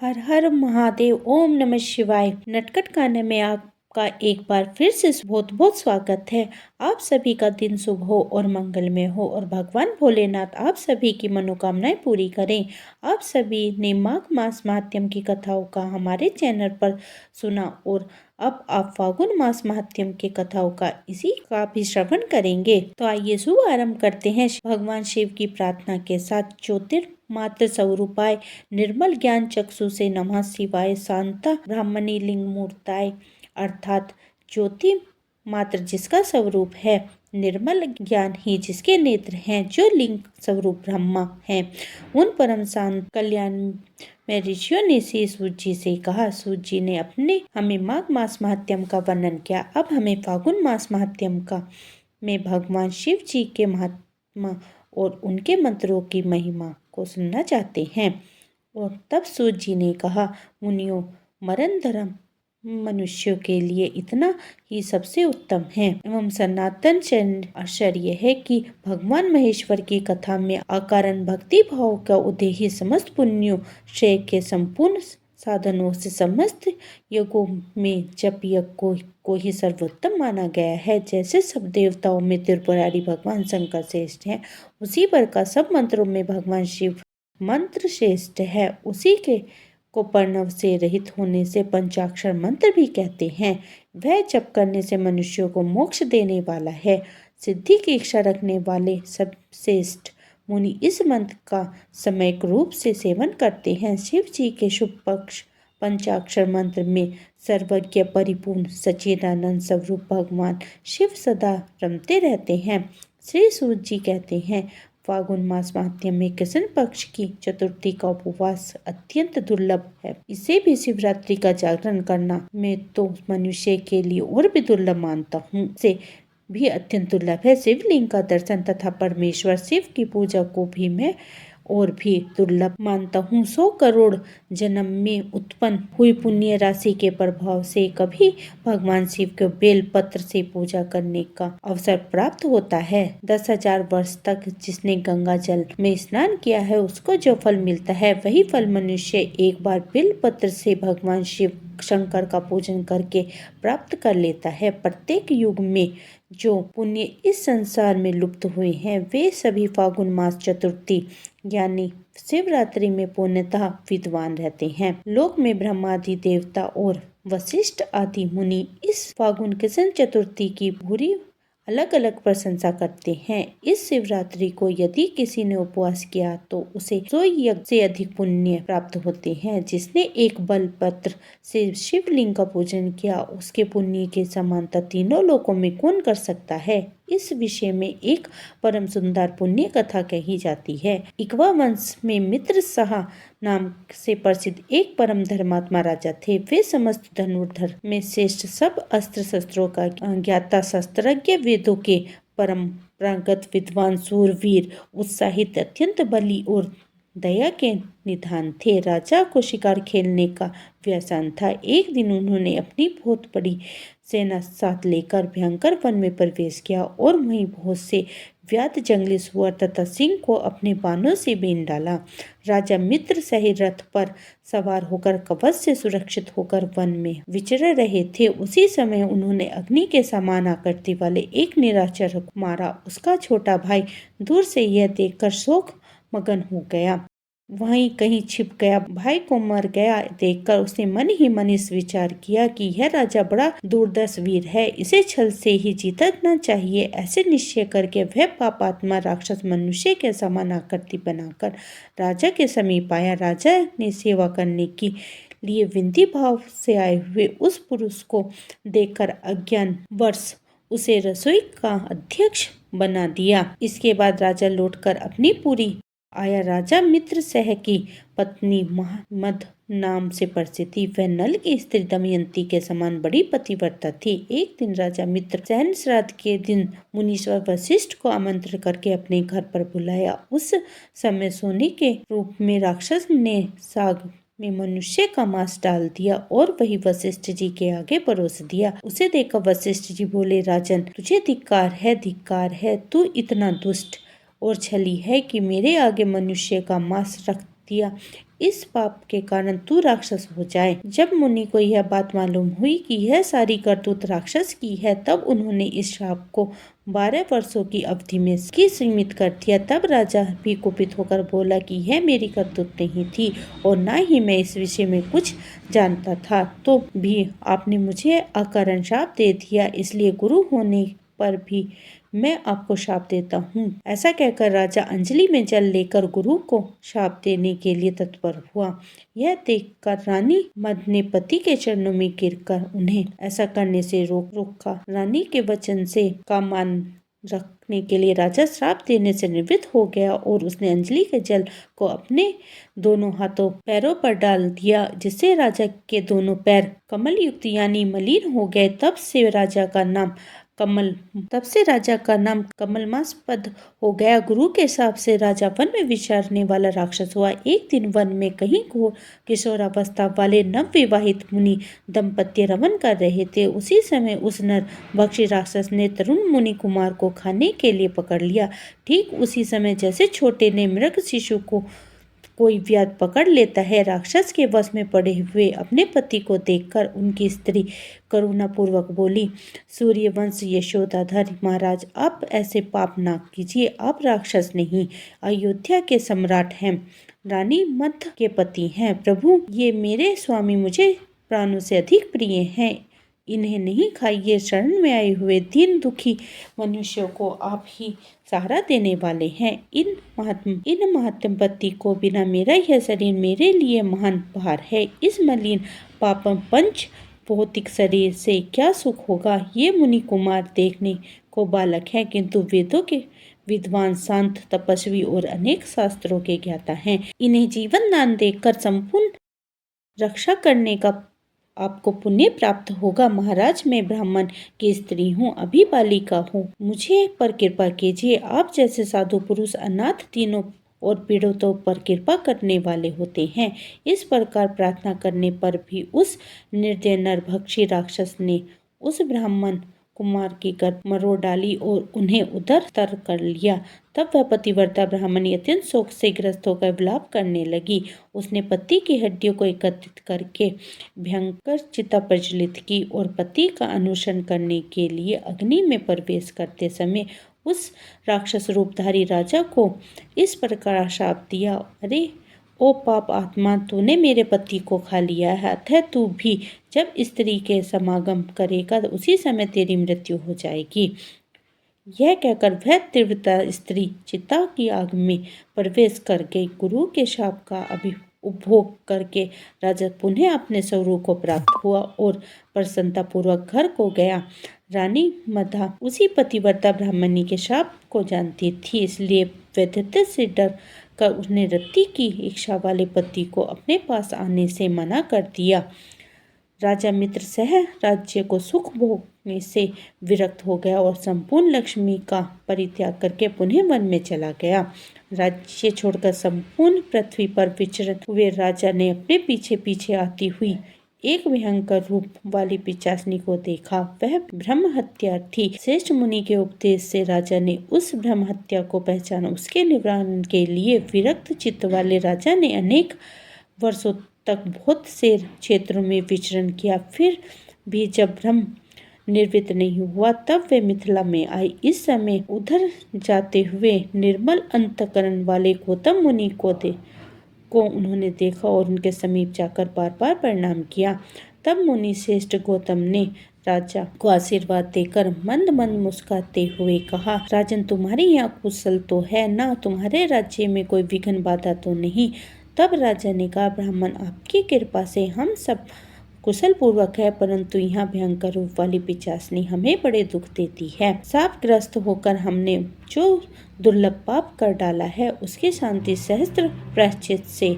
हर हर महादेव। ओम नमः शिवाय। नटखट गाने में आपका एक बार फिर से बहुत बहुत स्वागत है। आप सभी का दिन शुभ हो और मंगलमय हो और भगवान भोलेनाथ आप सभी की मनोकामनाएं पूरी करें। आप सभी ने माघ मास महात्म्य की कथाओं का हमारे चैनल पर सुना और अब आप फागुन मास महात्म्य के कथाओं का इसी का भी श्रवण करेंगे। तो आइए शुभ आरंभ करते हैं भगवान शिव की प्रार्थना के साथ। ज्योतिर्मात्र स्वरूपाय निर्मल ज्ञान चक्षु से नमः शिवाय शांता ब्राह्मणी लिंग मूर्ताय, अर्थात ज्योति मात्र जिसका स्वरूप है, निर्मल ज्ञान ही जिसके नेत्र हैं, जो लिंग स्वरूप ब्रह्मा है, उन परम शांत कल्याण में ऋषियों ने श्री सूत जी से कहा। सूत जी ने अपने हमें माघ मास महात्म्य का वर्णन किया। अब हमें फागुन मास महात्म्य का में भगवान शिव जी के महात्मा और उनके मंत्रों की महिमा को सुनना चाहते हैं। और तब सूत जी ने कहा, मुनियों, मरण धर्म मनुष्यों के लिए इतना ही सबसे उत्तम है एवं सनातन आश्चर्य है कि भगवान महेश्वर की कथा में अकारण भक्ति भाव का उदय ही समस्त पुण्यों श्रेय के संपूर्ण साधनों से समस्त यज्ञों में जप यज्ञ को ही सर्वोत्तम माना गया है। जैसे सब देवताओं में त्रिपुरारी भगवान शंकर श्रेष्ठ हैं, उसी प्रकार सब मंत्रों में भगवान शिव मंत्र श्रेष्ठ है। उसी के को प्रणव से रहित होने से पंचाक्षर मंत्र भी कहते हैं। वह जप करने से मनुष्यों को मोक्ष देने वाला है। सिद्धि की इच्छा रखने वाले सर्वश्रेष्ठ मुनि इस मंत्र का समयक रूप से सेवन करते हैं। शिव जी के शुभ पक्ष पंचाक्षर मंत्र में सर्वज्ञ परिपूर्ण सच्चिदानंद स्वरूप भगवान शिव सदा रमते रहते हैं। श्री सूत जी कहते हैं, फागुन मास महात्म्य में कृष्ण पक्ष की चतुर्थी का उपवास अत्यंत दुर्लभ है। इसे भी शिवरात्रि का जागरण करना मैं तो मनुष्य के लिए और भी दुर्लभ मानता हूँ। से भी अत्यंत दुर्लभ है। शिवलिंग का दर्शन तथा परमेश्वर शिव की पूजा को भी मैं और भी दुर्लभ मानता हूँ। 100 करोड़ जन्म में उत्पन्न हुई पुण्य राशि के प्रभाव से कभी भगवान शिव को बेल पत्र से पूजा करने का अवसर प्राप्त होता है। 10,000 वर्ष तक जिसने गंगा जल में स्नान किया है, उसको जो फल मिलता है, वही फल मनुष्य एक बार बेल पत्र से भगवान शिव शंकर का पूजन करके प्राप्त कर लेता है। प्रत्येक युग में जो पुण्य इस संसार में लुप्त हुए हैं, वे सभी फागुन मास चतुर्थी यानी शिवरात्रि में पूर्णतः विद्वान रहते हैं। लोक में ब्रह्मादि देवता और वशिष्ठ आदि मुनि इस फागुन कृष्ण चतुर्थी की पूरी अलग अलग प्रशंसा करते हैं। इस शिवरात्रि को यदि किसी ने उपवास किया तो उसे 100 यज्ञ से अधिक पुण्य प्राप्त होते हैं। जिसने एक बल पत्र से शिवलिंग का पूजन किया, उसके पुण्य के समानता तीनों लोकों में कौन कर सकता है। इस विषय में एक परम सुंदर पुण्य कथा कही जाती है। इक्वा वंश में मित्र शाह नाम से प्रसिद्ध एक परम धर्मात्मा राजा थे। वे समस्त धनुर्धर में श्रेष्ठ, सब अस्त्र शस्त्रों का ज्ञाता, शस्त्रज्ञ, वेदों के परंपरागत विद्वान, सूरवीर, उत्साहित, अत्यंत बली और दया के निधान थे। राजा को शिकार खेलने का व्यसन था। एक दिन उन्होंने अपनी बहुत बड़ी सेना साथ लेकर भयंकर वन में प्रवेश किया और वहीं बहुत से व्याध, जंगली सुअर तथा सिंह को अपने बाणों से बीन डाला। राजा मित्र सही रथ पर सवार होकर कवच से सुरक्षित होकर वन में विचर रहे थे। उसी समय उन्होंने अग्नि के समान आकृति वाले एक निशाचर को मारा। उसका छोटा भाई दूर से यह देखकर शोक मगन हो गया, वहीं कहीं छिप गया। भाई को मर गया देखकर उसने मन ही मन इस विचार किया कि यह राजा बड़ा दुर्दर्श वीर है, इसे छल से ही जीतना चाहिए। ऐसे निश्चय करके वह पापात्मा राक्षस मनुष्य के समान आकृति बनाकर राजा के समीप आया। राजा ने सेवा करने की लिए विनती भाव से आए हुए उस पुरुष को देखकर अज्ञान वर्ष उसे रसोई का अध्यक्ष बना दिया। इसके बाद राजा लौटकर अपनी पूरी आया। राजा मित्र सह की पत्नी मद नाम से प्रसिद्ध थी। वह नल की स्त्री दमयंती के समान बड़ी पतिव्रता थी। एक दिन राजा मित्र सहन श्राद्ध के दिन मुनीश्वर वशिष्ठ को आमंत्रण करके अपने घर पर बुलाया। उस समय सोने के रूप में राक्षस ने साग में मनुष्य का मांस डाल दिया और वही वशिष्ठ जी के आगे परोस दिया। उसे देखकर वशिष्ठ जी बोले, राजन, तुझे धिक्कार है, तू इतना दुष्ट और छली है कि मेरे आगे मनुष्य का मांस रख दिया। इस पाप के कारण तू राक्षस हो जाए। जब मुनि को यह बात मालूम हुई कि यह सारी करतूत राक्षस की है, तब उन्होंने इस श्राप को 12 वर्षों की अवधि में सीमित कर दिया। तब राजा भी कुपित होकर बोला कि यह मेरी करतूत नहीं थी और न ही मैं इस विषय में कुछ जानता था, तो भी आपने मुझे अकारण श्राप दे दिया, इसलिए गुरु होने पर भी मैं आपको श्राप देता हूँ। ऐसा कहकर राजा अंजलि में जल लेकर गुरु को श्राप देने के लिए तत्पर हुआ। यह देखकर रानी मद ने पति के चरणों में गिरकर उन्हें ऐसा करने से रोका। रानी के वचन से का मान रखने के लिए राजा श्राप देने से निवृत्त हो गया और उसने अंजलि के जल को अपने दोनों हाथों पैरों पर डाल दिया, जिससे राजा के दोनों पैर कमल युक्त यानी मलिन हो गए। तब से राजा का नाम कमलमास्पद हो गया। गुरु के हिसाब से राजा वन में विचरने वाला राक्षस हुआ। एक दिन वन में कहीं घोर किशोरावस्था वाले नवविवाहित मुनि दंपत्ति रमन कर रहे थे। उसी समय उस नर भक्षी राक्षस ने तरुण मुनि कुमार को खाने के लिए पकड़ लिया। ठीक उसी समय जैसे छोटे ने मृग शिशु को कोई व्याध पकड़ लेता है, राक्षस के वश में पड़े हुए अपने पति को देखकर उनकी स्त्री करुणापूर्वक बोली, सूर्यवंश यशोदाधर महाराज, आप ऐसे पाप ना कीजिए। आप राक्षस नहीं, अयोध्या के सम्राट हैं, रानी मद के पति हैं। प्रभु, ये मेरे स्वामी मुझे प्राणों से अधिक प्रिय हैं, इन्हें नहीं खाइए। शरण में आए हुए दीन दुखी मनुष्यों को आप ही सहारा देने वाले हैं। इन महात्म पति को बिना मेरा यह शरीर मेरे लिए महान भार है। इस मलिन पापम पंच भौतिक शरीर से क्या सुख होगा। ये मुनि कुमार देखने को बालक है, किंतु वेदों के विद्वान, शांत, तपस्वी और अनेक शास्त्रों के ज्ञाता हैं। इन्हें जीवन दान देकर संपूर्ण रक्षा करने का आपको पुण्य प्राप्त होगा। महाराज, मैं ब्राह्मण की स्त्री हूँ, अभी बालिका हूँ, मुझे पर कृपा कीजिए। आप जैसे साधु पुरुष अनाथ, तीनों और पीड़ितों पर कृपा करने वाले होते हैं। इस प्रकार प्रार्थना करने पर भी उस निर्दय नरभक्षी राक्षस ने उस ब्राह्मण कुमार की गर्भ मरोड़ डाली और उन्हें उधर तर कर लिया। तब वह पतिव्रता ब्राह्मणी अत्यंत शोक से ग्रस्त होकर विलाप करने लगी। उसने पति की हड्डियों को एकत्रित करके भयंकर चिता प्रज्वलित की और पति का अनुसरण करने के लिए अग्नि में प्रवेश करते समय उस राक्षस रूपधारी राजा को इस प्रकार शाप दिया, अरे ओ पाप आत्मा, तूने मेरे पति को खा लिया है, अतः तू भी जब स्त्री के समागम करेगा तो उसी समय तेरी मृत्यु हो जाएगी। यह कहकर वह तीव्रता स्त्री चिता की आग में प्रवेश कर गई। गुरु के शाप का उपभोग करके राजा पुनः अपने स्वरूप को प्राप्त हुआ और प्रसन्नता पूर्वक घर को गया। रानी मदा उसी पतिव्रता ब्राह्मणी के शाप को जानती थी, इसलिए वैधव्य से डर कर उसने रति की इच्छा वाले पति को अपने पास आने से मना कर दिया। राजा मित्र सह राज्य को सुख भोगने से विरक्त हो गया और संपूर्ण लक्ष्मी का परित्याग करके पुनः वन में चला गया। राज्य छोड़कर संपूर्ण पृथ्वी पर विचरण हुए राजा ने अपने पीछे पीछे आती हुई एक भयंकर रूप वाली पिशाचनी को देखा। वह ब्रह्म हत्या थी। श्रेष्ठ मुनि के उपदेश से राजा ने उस ब्रह्म हत्या को पहचाना। उसके निवारण के लिए विरक्त चित्त वाले राजा ने अनेक वर्षों तक बहुत से क्षेत्रों में विचरण किया। फिर भी जब ब्रह्म निर्वित नहीं हुआ, तब वे मिथिला में आई। इस समय उधर जाते हुए निर्मल अंतकरण वाले गौतम मुनि को उन्होंने देखा और उनके समीप जाकर बार बार प्रणाम किया। तब मुनि श्रेष्ठ गौतम ने राजा को आशीर्वाद देकर मंद मंद मुस्कुराते हुए कहा, राजन, तुम्हारे यहाँ कुशल तो है ना? तुम्हारे राज्य में कोई विघ्न बाधा तो नहीं? तब राजा ने कहा, ब्राह्मण, आपकी कृपा से हम सब कुशल पूर्वक है, परंतु यहाँ भयंकर रूप वाली पिशाचनी हमें बड़े दुख देती है। शापग्रस्त होकर हमने जो दुर्लभ पाप कर डाला है, उसकी शांति सहस्त्र प्रायश्चित से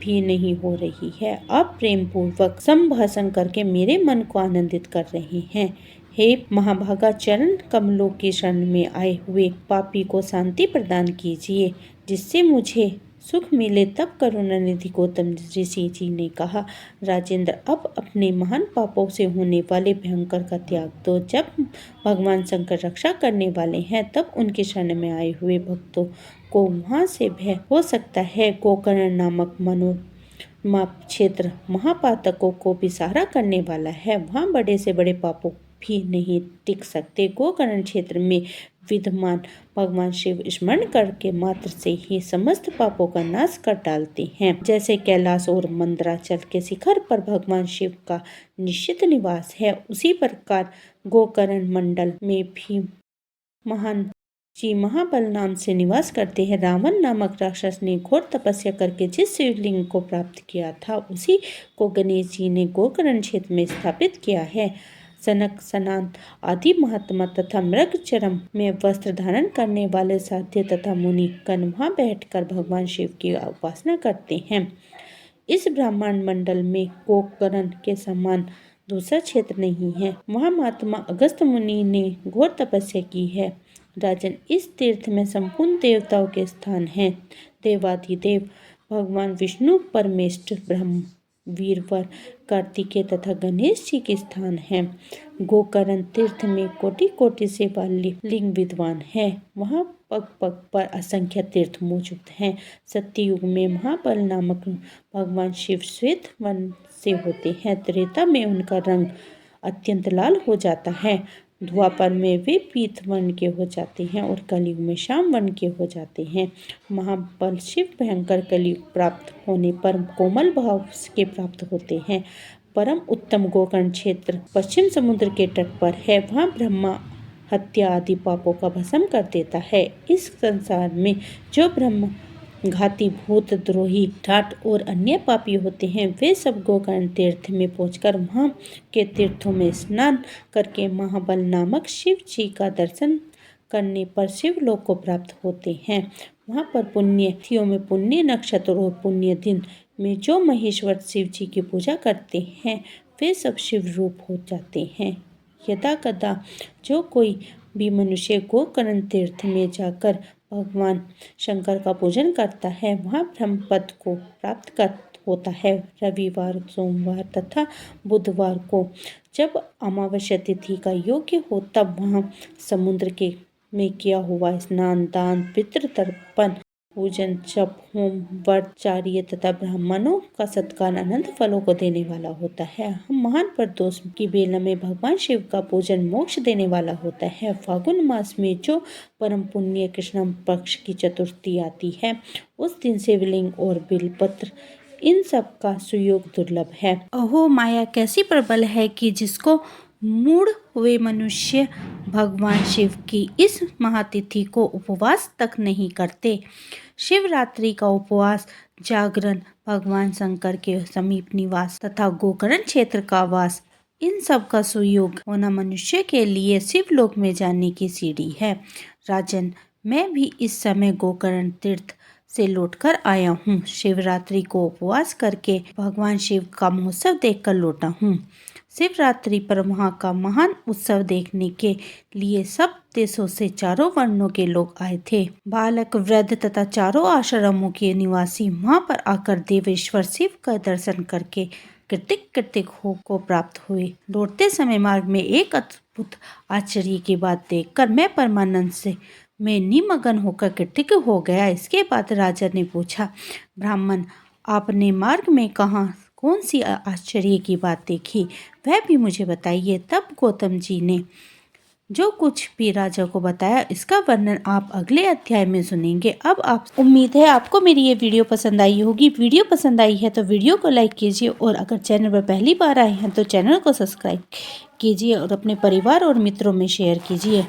भी नहीं हो रही है। आप प्रेम पूर्वक संभाषण करके मेरे मन को आनंदित कर रहे हैं। हे महाभागा, चरण कमलों की शरण में आए हुए पापी को शांति प्रदान कीजिए, जिससे मुझे सुख मिले। तब करुणानिधि गौतम ऋषि जी ने कहा, राजेंद्र, अब अपने महान पापों से होने वाले भयंकर का त्याग दो। जब भगवान शंकर रक्षा करने वाले हैं, तब उनके शरण में आए हुए भक्तों को वहाँ से भय हो सकता है। गोकर्ण नामक क्षेत्र महापातकों को भी सहारा करने वाला है। वहाँ बड़े से बड़े पापों भी नहीं टिक सकते। गोकर्ण क्षेत्र में विद्यमान भगवान शिव स्मरण करके मात्र से ही समस्त पापों का नाश कर डालते हैं। जैसे कैलाश और मंदराचल के शिखर पर भगवान शिव का निश्चित निवास है, उसी प्रकार गोकर्ण मंडल में भी महान जी महाबल नाम से निवास करते हैं। रावण नामक राक्षस ने घोर तपस्या करके जिस शिवलिंग को प्राप्त किया था, उसी को गणेश जी ने गोकर्ण क्षेत्र में स्थापित किया है। सनक, सनान आदि महात्मा तथा मृगचरम में वस्त्र धारण करने वाले साध्य तथा मुनि गण वहाँ बैठकर भगवान शिव की उपासना करते हैं। इस ब्राह्मण मंडल में गोकर्ण के समान दूसरा क्षेत्र नहीं है। वहाँ महात्मा अगस्त्य मुनि ने घोर तपस्या की है। राजन, इस तीर्थ में संपूर्ण देवताओं के स्थान हैं। देवाधिदेव भगवान विष्णु, परमेष्ठ, ब्रह्म, वीरवर, कार्तिकेय तथा गणेश जी के स्थान हैं। गोकर्ण तीर्थ में कोटि कोटि से वाली लिंग विद्वान है। वहाँ पग पग पर असंख्य तीर्थ मौजूद हैं। सत्ययुग में महाबल नामक भगवान शिव श्वेत वर्ण से होते हैं। त्रेता में उनका रंग अत्यंत लाल हो जाता है। द्वापर में वे पीत वर्ण के हो जाते हैं और कलयुग में श्याम वर्ण के हो जाते हैं। महाबल शिव भयंकर कलयुग प्राप्त होने पर कोमल भाव के प्राप्त होते हैं। परम उत्तम गोकर्ण क्षेत्र पश्चिम समुद्र के तट पर है। वहाँ ब्रह्मा हत्या आदि पापों का भस्म कर देता है। इस संसार में जो ब्रह्म घाती, भूत, द्रोही, ठाट और अन्य पापी होते हैं, वे सब गोकर्ण तीर्थ में पहुंचकर वहाँ के तीर्थों में स्नान करके महाबल नामक शिव जी का दर्शन करने पर शिवलोक को प्राप्त होते हैं। वहाँ पर पुण्य तिथियों में, पुण्य नक्षत्र और पुण्य दिन में जो महेश्वर शिव जी की पूजा करते हैं, वे सब शिव रूप हो जाते हैं। यदा कदा जो कोई भी मनुष्य गोकर्ण तीर्थ में जाकर भगवान शंकर का पूजन करता है, वहाँ ब्रह्म पद को प्राप्त होता है। रविवार, सोमवार तथा बुधवार को जब अमावस्या तिथि का योग्य हो, तब वहाँ समुद्र के में किया हुआ स्नान, दान, पितृतर्पण, पूजन, जप, होम, व्रत, चार्य तथा ब्राह्मणों का सत्कार अनंत फलों को देने वाला होता है। हम महान प्रदोष की बेला में भगवान शिव का पूजन मोक्ष देने वाला होता है। फागुन मास में जो परम पुण्य कृष्ण पक्ष की चतुर्थी आती है, उस दिन शिवलिंग और बिलपत्र इन सब का सुयोग दुर्लभ है। अहो माया कैसी प्रबल है कि जिसको मूढ़ हुए मनुष्य भगवान शिव की इस महातिथि को उपवास तक नहीं करते। शिवरात्रि का उपवास, जागरण, भगवान शंकर के समीप निवास तथा गोकर्ण क्षेत्र का वास, इन सब का सुयोग होना मनुष्य के लिए शिवलोक में जाने की सीढ़ी है। राजन, मैं भी इस समय गोकर्ण तीर्थ से लौटकर आया हूँ। शिवरात्रि को उपवास करके भगवान शिव का महोत्सव देखकर लौटा हूँ। शिवरात्रि पर वहाँ का महान उत्सव देखने के लिए सब देशों से चारों वर्णों के लोग आए थे। बालक, वृद्ध तथा चारों आश्रमों के निवासी वहाँ पर आकर देवेश्वर शिव का दर्शन करके कृतिक को प्राप्त हुए। लौटते समय मार्ग में एक अद्भुत आश्चर्य की बात देखकर मैं परमानंद से मैं निमग्न होकर कृतिक हो गया। इसके बाद राजा ने पूछा, ब्राह्मण, आपने मार्ग में कौन सी आश्चर्य की बात देखी, वह भी मुझे बताइए। तब गौतम जी ने जो कुछ भी राजा को बताया, इसका वर्णन आप अगले अध्याय में सुनेंगे। अब आप उम्मीद है आपको मेरी ये वीडियो पसंद आई होगी। वीडियो पसंद आई है तो वीडियो को लाइक कीजिए और अगर चैनल पर पहली बार आए हैं तो चैनल को सब्सक्राइब कीजिए और अपने परिवार और मित्रों में शेयर कीजिए।